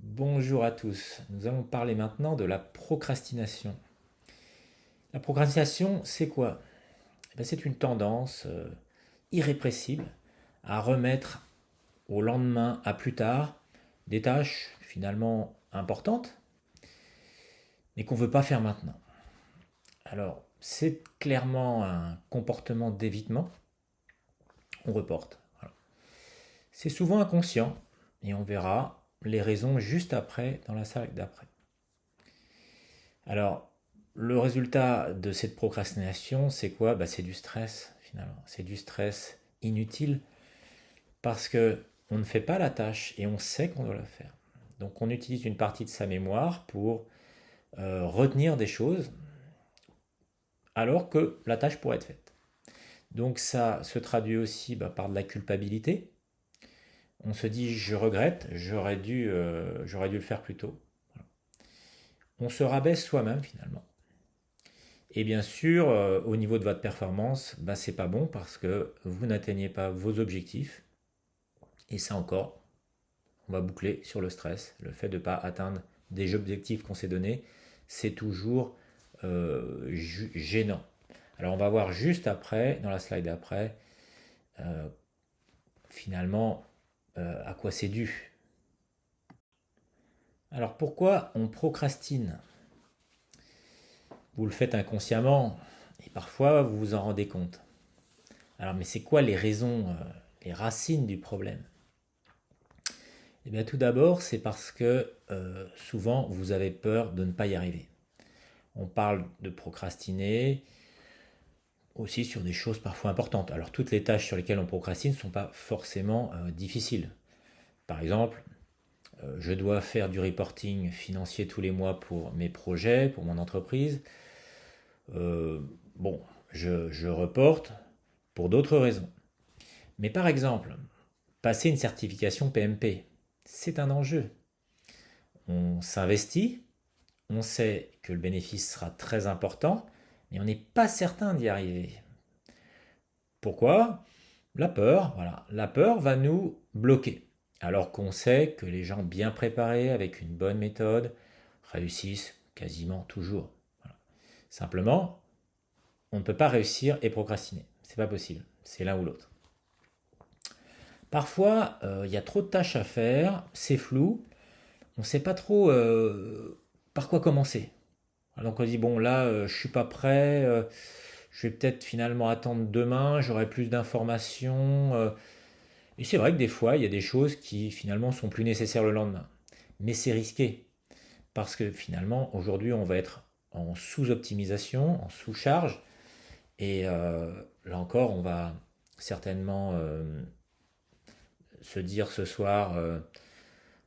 Bonjour à tous, nous allons parler maintenant de la procrastination. La procrastination, c'est quoi? C'est une tendance irrépressible à remettre au lendemain, à plus tard, des tâches finalement importantes, mais qu'on ne veut pas faire maintenant. Alors, c'est clairement un comportement d'évitement, on reporte. Voilà. C'est souvent inconscient, et on verra les raisons juste après dans la slide d'après. Alors, le résultat de cette procrastination, c'est quoi? C'est du stress, finalement. C'est du stress inutile parce que on ne fait pas la tâche et on sait qu'on doit la faire. Donc, on utilise une partie de sa mémoire pour retenir des choses alors que la tâche pourrait être faite. Donc, ça se traduit aussi par de la culpabilité. On se dit, je regrette, j'aurais dû le faire plus tôt. Voilà. On se rabaisse soi-même, finalement. Et bien sûr, au niveau de votre performance, c'est pas bon parce que vous n'atteignez pas vos objectifs. Et ça encore, on va boucler sur le stress. Le fait de ne pas atteindre des objectifs qu'on s'est donnés, c'est toujours gênant. Alors on va voir juste après, dans la slide après, euh, finalement, à quoi c'est dû. Alors pourquoi on procrastine? Vous le faites inconsciemment et parfois vous vous en rendez compte. Alors mais c'est quoi les raisons, les racines du problème? Eh bien, tout d'abord, c'est parce que souvent, vous avez peur de ne pas y arriver. On parle de procrastiner aussi sur des choses parfois importantes. Alors, toutes les tâches sur lesquelles on procrastine ne sont pas forcément difficiles. Par exemple, je dois faire du reporting financier tous les mois pour mes projets, pour mon entreprise. Bon, je reporte pour d'autres raisons. Mais par exemple, passer une certification PMP, c'est un enjeu. On s'investit, on sait que le bénéfice sera très important, mais on n'est pas certain d'y arriver. Pourquoi? La peur, voilà. La peur va nous bloquer. Alors qu'on sait que les gens bien préparés, avec une bonne méthode, réussissent quasiment toujours. Voilà. Simplement, on ne peut pas réussir et procrastiner. C'est pas possible. C'est l'un ou l'autre. Parfois, il y a trop de tâches à faire, c'est flou, on ne sait pas trop par quoi commencer. Donc on dit, bon là, je suis pas prêt, je vais peut-être finalement attendre demain, j'aurai plus d'informations. Et c'est vrai que des fois, il y a des choses qui finalement sont plus nécessaires le lendemain. Mais c'est risqué, parce que finalement, aujourd'hui, on va être en sous-optimisation, en sous-charge, et là encore, on va certainement se dire ce soir,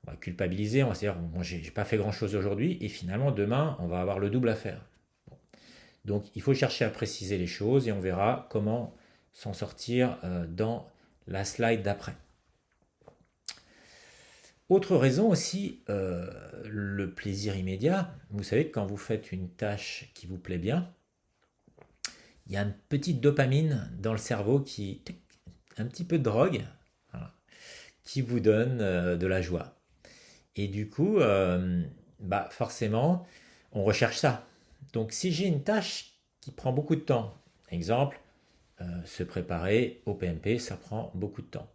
on va culpabiliser, on va se dire, bon, j'ai pas fait grand-chose aujourd'hui, et finalement, demain, on va avoir le double à faire. Donc il faut chercher à préciser les choses et on verra comment s'en sortir dans la slide d'après. Autre raison aussi, le plaisir immédiat. Vous savez que quand vous faites une tâche qui vous plaît bien, il y a une petite dopamine dans le cerveau qui, un petit peu de drogue, voilà, qui vous donne de la joie. Et du coup, forcément, on recherche ça. Donc si j'ai une tâche qui prend beaucoup de temps, exemple, se préparer au PMP, ça prend beaucoup de temps.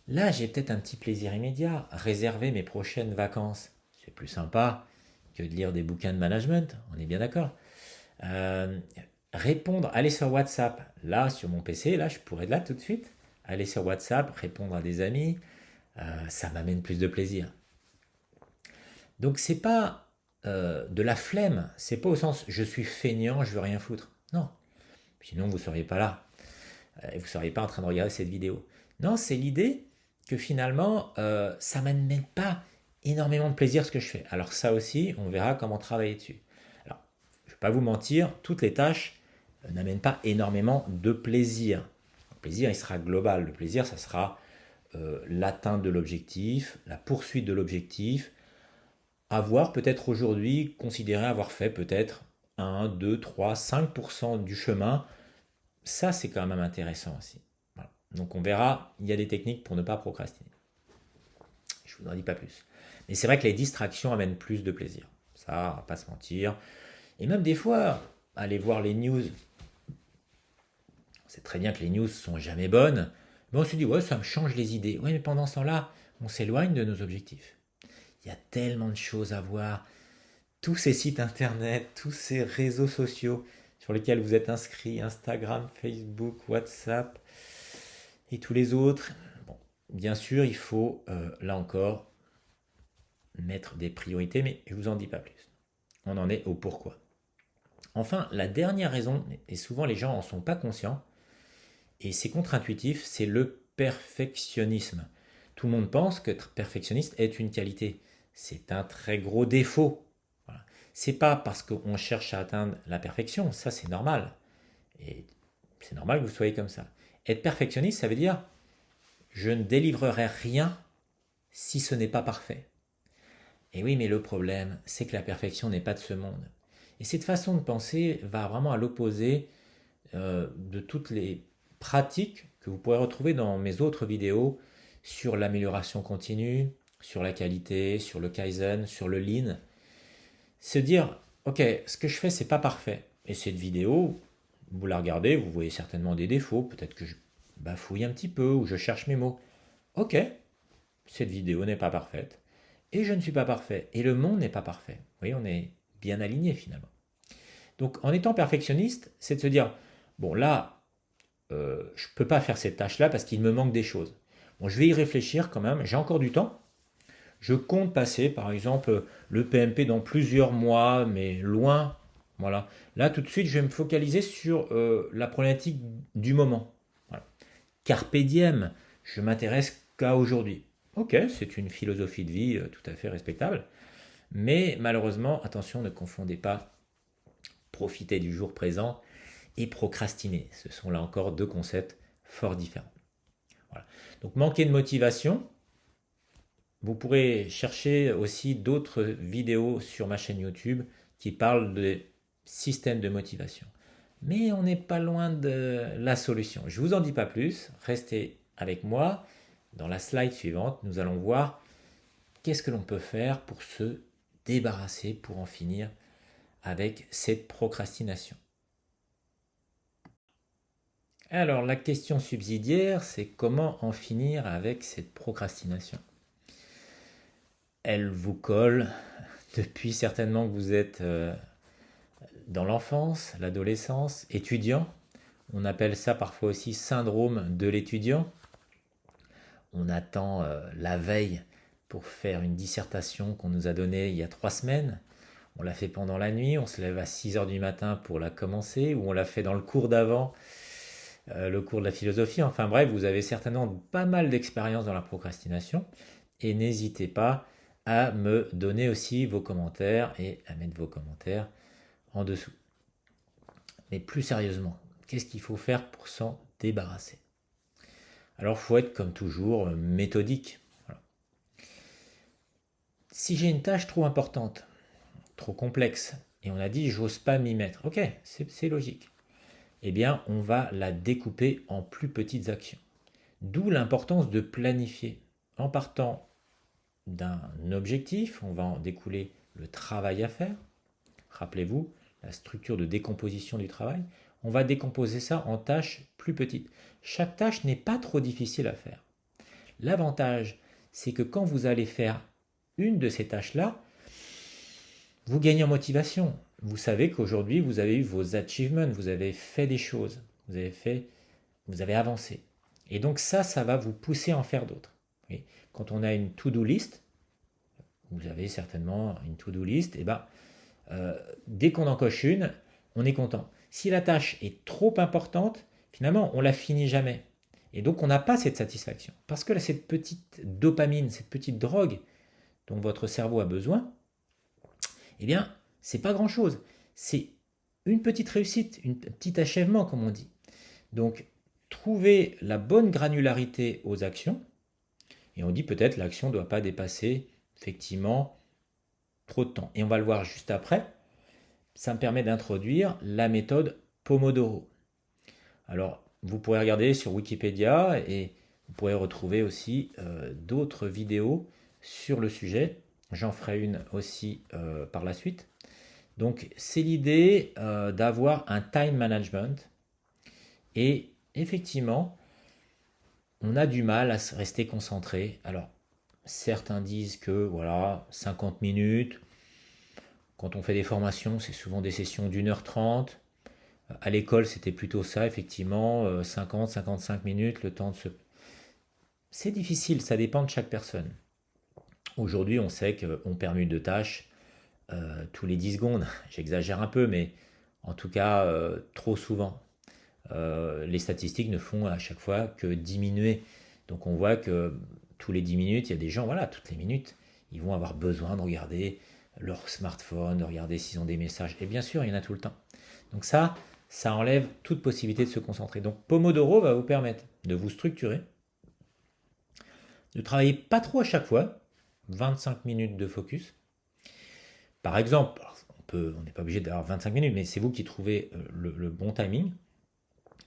Là, j'ai peut-être un petit plaisir immédiat, réserver mes prochaines vacances. C'est plus sympa que de lire des bouquins de management, on est bien d'accord. Euh, Répondre, aller sur WhatsApp, là, sur mon PC, là, je pourrais de là tout de suite, aller sur WhatsApp, répondre à des amis, ça m'amène plus de plaisir. Donc, c'est pas de la flemme, c'est pas au sens je suis feignant, je veux rien foutre. Non, sinon vous ne seriez pas là. Et vous ne seriez pas en train de regarder cette vidéo. Non, c'est l'idée que finalement, ça ne m'amène pas énormément de plaisir ce que je fais. Alors ça aussi, on verra comment travailler dessus. Alors, je ne vais pas vous mentir, toutes les tâches n'amènent pas énormément de plaisir. Le plaisir, il sera global. Le plaisir, ça sera l'atteinte de l'objectif, la poursuite de l'objectif, avoir peut-être aujourd'hui, considérer avoir fait peut-être 1, 2, 3, 5% du chemin. Ça, c'est quand même intéressant aussi. Voilà. Donc on verra, il y a des techniques pour ne pas procrastiner. Je ne vous en dis pas plus. Mais c'est vrai que les distractions amènent plus de plaisir. Ça, on va pas se mentir. Et même des fois, aller voir les news. On sait très bien que les news sont jamais bonnes. Mais on se dit, ouais, ça me change les idées. Ouais, mais pendant ce temps-là, on s'éloigne de nos objectifs. Il y a tellement de choses à voir. Tous ces sites internet, tous ces réseaux sociaux sur lesquels vous êtes inscrit, Instagram, Facebook, WhatsApp et tous les autres. Bon, bien sûr, il faut, là encore, mettre des priorités, mais je ne vous en dis pas plus. On en est au pourquoi. Enfin, la dernière raison, et souvent les gens n'en sont pas conscients, et c'est contre-intuitif, c'est le perfectionnisme. Tout le monde pense qu'être perfectionniste est une qualité. C'est un très gros défaut. Voilà. C'est pas parce qu'on cherche à atteindre la perfection, ça c'est normal. Et c'est normal que vous soyez comme ça. Être perfectionniste, ça veut dire je ne délivrerai rien si ce n'est pas parfait. Et oui, mais le problème, c'est que la perfection n'est pas de ce monde. Et cette façon de penser va vraiment à l'opposé de toutes les pratiques que vous pourrez retrouver dans mes autres vidéos sur l'amélioration continue, sur la qualité, sur le Kaizen, sur le Lean. Se dire, ok, ce que je fais, c'est pas parfait. Et cette vidéo, vous la regardez, vous voyez certainement des défauts, peut-être que je bafouille un petit peu ou je cherche mes mots. Ok, cette vidéo n'est pas parfaite. Et je ne suis pas parfait. Et le monde n'est pas parfait. Vous voyez, on est bien aligné finalement. Donc en étant perfectionniste, c'est de se dire, bon là, je ne peux pas faire cette tâche-là parce qu'il me manque des choses. Bon, je vais y réfléchir quand même, j'ai encore du temps. Je compte passer, par exemple, le PMP dans plusieurs mois, mais loin. Voilà. Là, tout de suite, je vais me focaliser sur la problématique du moment. Voilà. Carpe diem, je m'intéresse qu'à aujourd'hui. Ok, c'est une philosophie de vie tout à fait respectable. Mais malheureusement, attention, ne confondez pas profiter du jour présent et procrastiner. Ce sont là encore deux concepts fort différents. Voilà. Donc manquer de motivation, vous pourrez chercher aussi d'autres vidéos sur ma chaîne YouTube qui parlent de système de motivation. Mais on n'est pas loin de la solution. Je ne vous en dis pas plus, restez avec moi. Dans la slide suivante, nous allons voir qu'est-ce que l'on peut faire pour se débarrasser, pour en finir avec cette procrastination. Alors la question subsidiaire, c'est comment en finir avec cette procrastination. Elle vous colle depuis certainement que vous êtes dans l'enfance, l'adolescence, étudiant. On appelle ça parfois aussi syndrome de l'étudiant. On attend la veille pour faire une dissertation qu'on nous a donnée il y a 3 semaines. On l'a fait pendant la nuit, on se lève à 6 heures du matin pour la commencer, ou on l'a fait dans le cours d'avant, le cours de la philosophie. Enfin bref, vous avez certainement pas mal d'expérience dans la procrastination. Et n'hésitez pas à me donner aussi vos commentaires et à mettre vos commentaires en dessous. Mais plus sérieusement, qu'est-ce qu'il faut faire pour s'en débarrasser? Alors il faut être comme toujours méthodique. Voilà. Si j'ai une tâche trop importante, trop complexe, et on a dit j'ose pas m'y mettre, ok, c'est logique. Eh bien, on va la découper en plus petites actions. D'où l'importance de planifier. En partant d'un objectif, on va en découler le travail à faire. Rappelez-vous, la structure de décomposition du travail. On va décomposer ça en tâches plus petites. Chaque tâche n'est pas trop difficile à faire. L'avantage, c'est que quand vous allez faire une de ces tâches-là, vous gagnez en motivation. Vous savez qu'aujourd'hui, vous avez eu vos achievements, vous avez fait des choses, vous avez avancé. Et donc ça va vous pousser à en faire d'autres. Quand on a une to-do list, vous avez certainement une to-do list, et dès qu'on en coche une, on est content. Si la tâche est trop importante, finalement, on la finit jamais. Et donc, on n'a pas cette satisfaction. Parce que là, cette petite dopamine, cette petite drogue dont votre cerveau a besoin, eh bien, c'est pas grand-chose. C'est une petite réussite, un petit achèvement, comme on dit. Donc, trouver la bonne granularité aux actions, et on dit peut-être l'action ne doit pas dépasser, effectivement, trop de temps. Et on va le voir juste après. Ça me permet d'introduire la méthode Pomodoro. Alors, vous pourrez regarder sur Wikipédia et vous pourrez retrouver aussi d'autres vidéos sur le sujet. J'en ferai une aussi par la suite. Donc c'est l'idée d'avoir un time management et effectivement, on a du mal à se rester concentré. Alors certains disent que voilà, 50 minutes, quand on fait des formations, c'est souvent des sessions d'1h30. À l'école, c'était plutôt ça, effectivement, 50-55 minutes, le temps de se... C'est difficile, ça dépend de chaque personne. Aujourd'hui, on sait qu'on permute de tâches tous les 10 secondes. J'exagère un peu, mais en tout cas, trop souvent. Les statistiques ne font à chaque fois que diminuer. Donc on voit que tous les 10 minutes, il y a des gens, voilà, toutes les minutes, ils vont avoir besoin de regarder leur smartphone, de regarder s'ils ont des messages. Et bien sûr, il y en a tout le temps. Donc ça enlève toute possibilité de se concentrer. Donc Pomodoro va vous permettre de vous structurer, de travailler pas trop à chaque fois, 25 minutes de focus. Par exemple, on n'est pas obligé d'avoir 25 minutes, mais c'est vous qui trouvez le bon timing,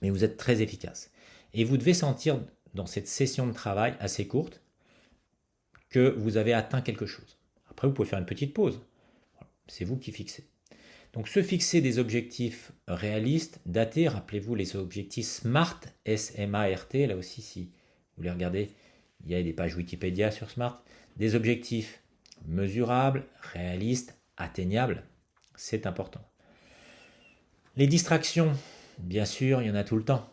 mais vous êtes très efficace. Et vous devez sentir dans cette session de travail assez courte que vous avez atteint quelque chose. Après, vous pouvez faire une petite pause. C'est vous qui fixez. Donc se fixer des objectifs réalistes, datés, rappelez-vous les objectifs SMART, S-M-A-R-T, là aussi si vous les regardez, il y a des pages Wikipédia sur SMART, des objectifs mesurables, réalistes, atteignables, c'est important. Les distractions, bien sûr, il y en a tout le temps,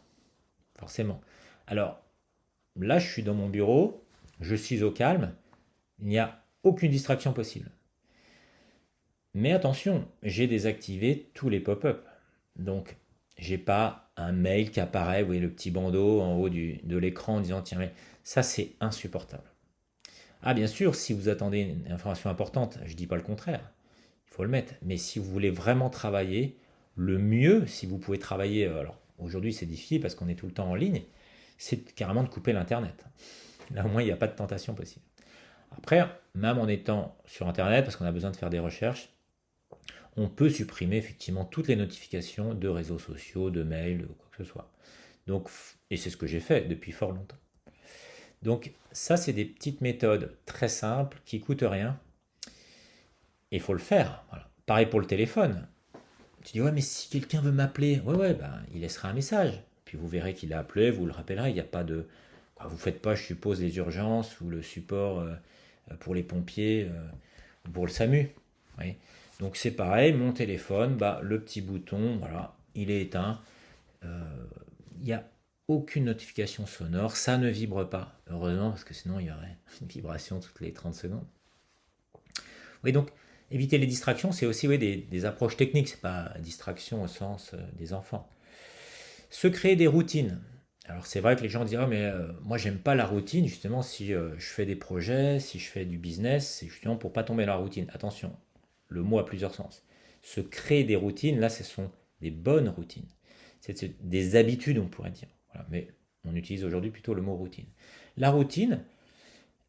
forcément. Alors là, je suis dans mon bureau, je suis au calme, il n'y a aucune distraction possible. Mais attention, j'ai désactivé tous les pop-up. Donc, j'ai pas un mail qui apparaît, vous voyez le petit bandeau en haut de l'écran en disant tiens, mais ça c'est insupportable. Ah, bien sûr, si vous attendez une information importante, je dis pas le contraire, il faut le mettre. Mais si vous voulez vraiment travailler, le mieux, si vous pouvez travailler, alors aujourd'hui c'est difficile parce qu'on est tout le temps en ligne, c'est carrément de couper l'internet. Là au moins il n'y a pas de tentation possible. Après, même en étant sur internet, parce qu'on a besoin de faire des recherches, on peut supprimer effectivement toutes les notifications de réseaux sociaux, de mails, quoi que ce soit. Donc, et c'est ce que j'ai fait depuis fort longtemps. Donc ça, c'est des petites méthodes très simples qui coûtent rien. Et il faut le faire. Voilà. Pareil pour le téléphone. Tu dis, ouais, mais si quelqu'un veut m'appeler, ouais, ben, il laissera un message. Puis vous verrez qu'il a appelé, vous le rappellerez. Il n'y a pas de... Vous ne faites pas, je suppose, les urgences ou le support pour les pompiers ou pour le SAMU. Oui. Donc c'est pareil, mon téléphone, bah, le petit bouton, voilà, il est éteint. Il n'y a aucune notification sonore, ça ne vibre pas, heureusement, parce que sinon il y aurait une vibration toutes les 30 secondes. Oui, donc éviter les distractions, c'est aussi oui, des approches techniques, c'est pas distraction au sens des enfants. Se créer des routines. Alors c'est vrai que les gens disent, oh, mais moi j'aime pas la routine, justement si je fais des projets, si je fais du business, c'est justement pour pas tomber dans la routine. Attention, le mot a plusieurs sens. Se créer des routines, là ce sont des bonnes routines. C'est des habitudes on pourrait dire. Voilà, mais on utilise aujourd'hui plutôt le mot routine. La routine,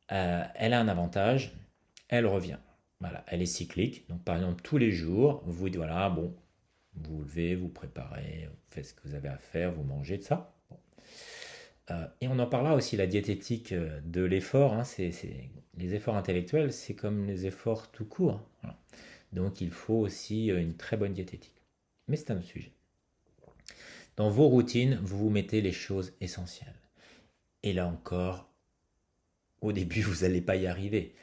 elle a un avantage, elle revient. Voilà, elle est cyclique. Donc par exemple tous les jours, vous dites voilà, bon, vous vous levez, vous préparez, vous faites ce que vous avez à faire, vous mangez de ça. Bon. Et on en parlera aussi, la diététique de l'effort. Hein, les efforts intellectuels, c'est comme les efforts tout court. Voilà. Donc il faut aussi une très bonne diététique. Mais c'est un autre sujet. Dans vos routines, vous vous mettez les choses essentielles. Et là encore, au début, vous n'allez pas y arriver.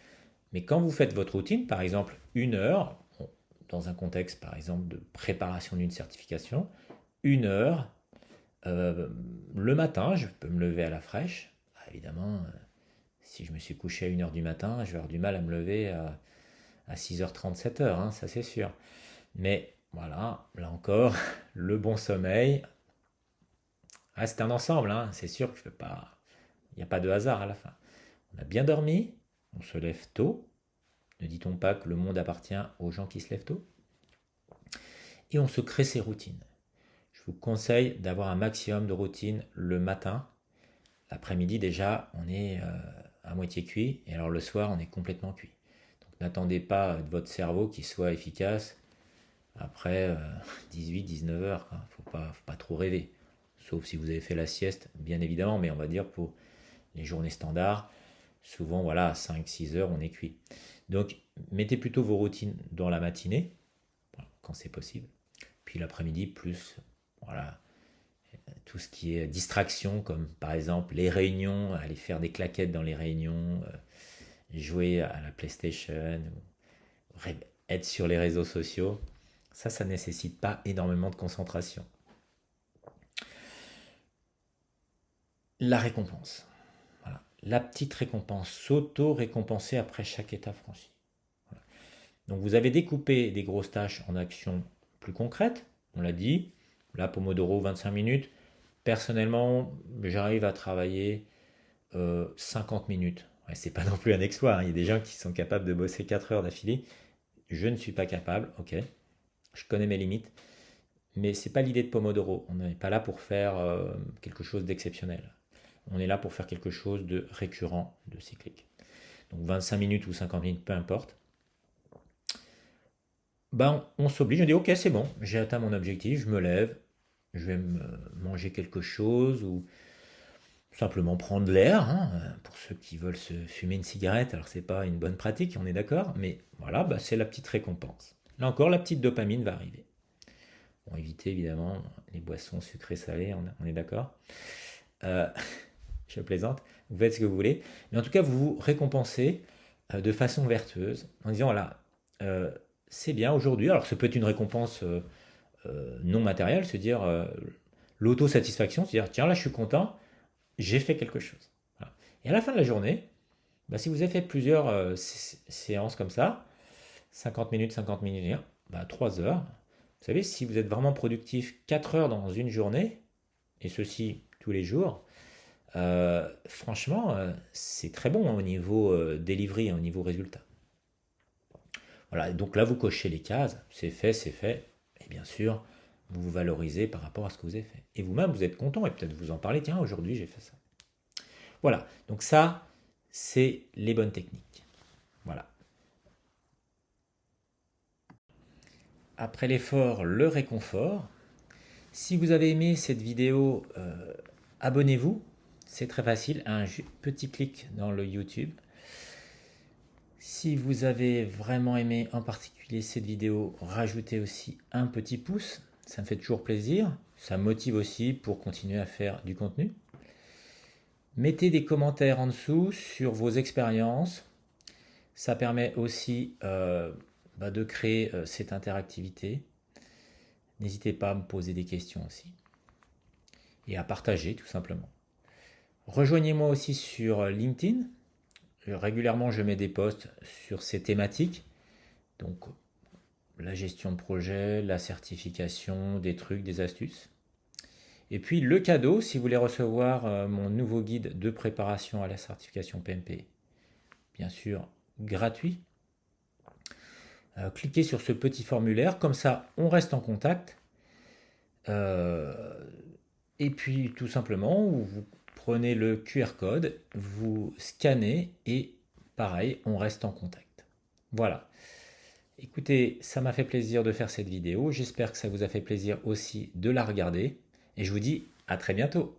Mais quand vous faites votre routine, par exemple 1 heure, dans un contexte par exemple de préparation d'une certification, 1 heure, le matin, je peux me lever à la fraîche. Ah, évidemment, si je me suis couché à 1h du matin, je vais avoir du mal à me lever à 6h30, 7h, hein, ça c'est sûr. Mais voilà, là encore, le bon sommeil, ah, c'est un ensemble, hein, c'est sûr que je peux pas, il n'y a pas de hasard à la fin. On a bien dormi, on se lève tôt. Ne dit-on pas que le monde appartient aux gens qui se lèvent tôt? Et on se crée ses routines. Je vous conseille d'avoir un maximum de routines le matin. L'après-midi déjà, on est à moitié cuit, et alors le soir, on est complètement cuit. Donc n'attendez pas de votre cerveau qu'il soit efficace après 18-19 heures. Faut pas trop rêver. sauf si vous avez fait la sieste, bien évidemment, mais on va dire pour les journées standards, souvent, voilà, à 5-6 heures, on est cuit. Donc, mettez plutôt vos routines dans la matinée, quand c'est possible. Puis l'après-midi, plus, voilà, tout ce qui est distraction, comme par exemple les réunions, aller faire des claquettes dans les réunions, jouer à la PlayStation, être sur les réseaux sociaux. Ça ne nécessite pas énormément de concentration. La récompense. Voilà. La petite récompense, s'auto-récompenser après chaque étape franchie. Voilà. Donc vous avez découpé des grosses tâches en actions plus concrètes, on l'a dit. Là, Pomodoro, 25 minutes. Personnellement, j'arrive à travailler 50 minutes. Ouais, c'est pas non plus un exploit, hein. Il y a des gens qui sont capables de bosser 4 heures d'affilée. Je ne suis pas capable, ok. Je connais mes limites. Mais c'est pas l'idée de Pomodoro. On n'est pas là pour faire quelque chose d'exceptionnel. On est là pour faire quelque chose de récurrent, de cyclique. Donc 25 minutes ou 50 minutes, peu importe. Ben, on s'oblige, on dit ok, c'est bon, j'ai atteint mon objectif, je me lève, je vais manger quelque chose ou simplement prendre l'air, hein, pour ceux qui veulent se fumer une cigarette. Alors c'est pas une bonne pratique, on est d'accord, mais voilà, bah, c'est la petite récompense. Là encore, la petite dopamine va arriver. Bon, évitez évidemment les boissons sucrées salées, on est d'accord. Euh, je plaisante, vous faites ce que vous voulez, mais en tout cas vous vous récompensez de façon vertueuse en disant voilà, c'est bien aujourd'hui. Alors ça peut être une récompense non matérielle, se dire l'autosatisfaction, se dire tiens là je suis content, j'ai fait quelque chose. Voilà. Et à la fin de la journée, bah, si vous avez fait plusieurs séances comme ça, 50 minutes, bah, 3 heures, vous savez, si vous êtes vraiment productif 4 heures dans une journée, et ceci tous les jours, franchement, c'est très bon, hein, au niveau delivery, hein, au niveau résultat. Voilà, donc là, vous cochez les cases, c'est fait, et bien sûr, vous vous valorisez par rapport à ce que vous avez fait. Et vous-même, vous êtes content, et peut-être vous en parlez, tiens, aujourd'hui, j'ai fait ça. Voilà, donc ça, c'est les bonnes techniques. Voilà. Après l'effort, le réconfort. Si vous avez aimé cette vidéo, abonnez-vous. C'est très facile, un petit clic dans le YouTube. Si vous avez vraiment aimé en particulier cette vidéo, rajoutez aussi un petit pouce. Ça me fait toujours plaisir. Ça me motive aussi pour continuer à faire du contenu. Mettez des commentaires en dessous sur vos expériences. Ça permet aussi de créer cette interactivité. N'hésitez pas à me poser des questions aussi. Et à partager tout simplement. Rejoignez-moi aussi sur LinkedIn. Régulièrement, je mets des posts sur ces thématiques. Donc, la gestion de projet, la certification, des trucs, des astuces. Et puis, le cadeau, si vous voulez recevoir mon nouveau guide de préparation à la certification PMP, bien sûr, gratuit. Cliquez sur ce petit formulaire, comme ça, on reste en contact. Et puis, tout simplement, vous prenez le QR code, vous scannez et pareil, on reste en contact. Voilà. Écoutez, ça m'a fait plaisir de faire cette vidéo. J'espère que ça vous a fait plaisir aussi de la regarder. Et je vous dis à très bientôt.